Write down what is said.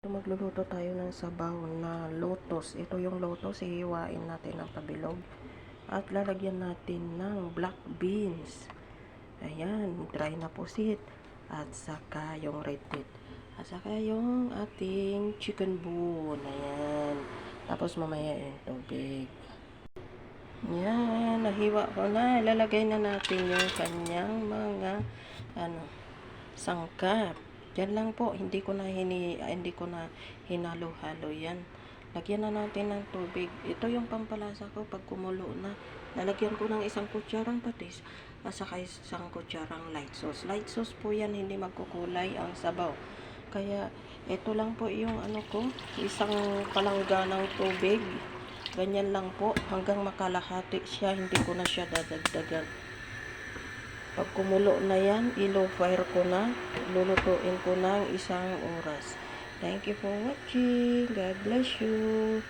Magluluto tayo ng sabaw na lotus. Ito yung lotus, hihiwain natin ng pabilog. At lalagyan natin ng black beans. Ayan, dry na pusit. At saka yung red meat. At saka yung ating chicken bone. Ayan. Tapos mamaya yung tubig. Ayan, nahiwa ko na. Ilalagay na natin yung kanyang mga sangkap. Yan lang po, hindi ko na hinalo-halo yan. Lagyan na natin ng tubig. Ito yung pampalasa ko pag kumulo na. Lalagyan ko ng isang kutsarang patis at saka isang kutsarang light sauce. Light sauce po yan, hindi magkukulay ang sabaw. Kaya ito lang po yung isang palangga ng tubig. Ganyan lang po, hanggang makalahati siya, hindi ko na siya dadagdagan. Pag kumulo na yan, i-low fire ko na, lulutuin ko ng 1 oras. Thank you for watching. God bless you.